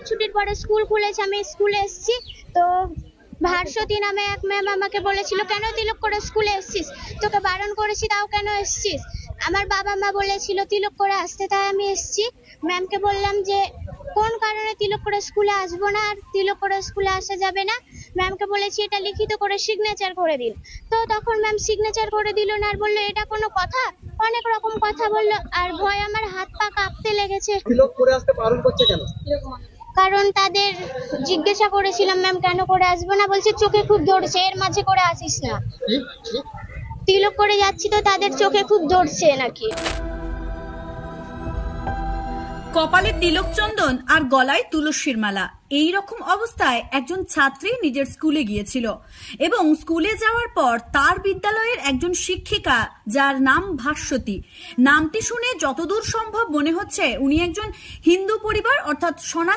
ছুটির পরে স্কুল খুলেছে, আমি স্কুলে এসেছি। তো ভাস্বতী নামে এক ম্যাম আমাকে বলেছিল, কেন তিলক করে স্কুলে এসেছিস? তোকে বারণ করেছি, তাও কেন এসেছিস? আমার বাবা মা বলেছিল তিলক করে আসতে, তাই আমি এসেছি। ম্যামকে বললাম যে কোন কারণে তিলক করে স্কুলে আসবো না, আর তিলক করে স্কুলে আসা যাবে না। ম্যামকে বলেছি এটা লিখিত করে সিগনেচার করে দিন। তো তখন ম্যাম সিগনেচার করে দিল না, আর বললো এটা কোনো কথা? অনেক রকম কথা বললো, আর ভয় আমার হাত পা কাঁপতে লেগেছে। তিলক করে আসতে বারণ করছে কেন? কারণ তাদের জিজ্ঞাসা করেছিলাম ম্যাম কেন করে আসবো না, বলছে চোখে খুব ধরছে, এর মাঝে করে আসিস না। তিলক করে যাচ্ছি তো তাদের চোখে খুব ধরছে নাকি। কপালে তিলক চন্দন আর গলায় তুলসীর মালা, এই রকম অবস্থায় একজন ছাত্রী নিজের স্কুলে গিয়েছিল এবং স্কুলে যাওয়ার পর তার বিদ্যালয়ের একজন শিক্ষিকা, যার নাম ভাস্বতী, নামটি শুনে যতদূর সম্ভব মনে হচ্ছে উনি একজন হিন্দু পরিবার অর্থাৎ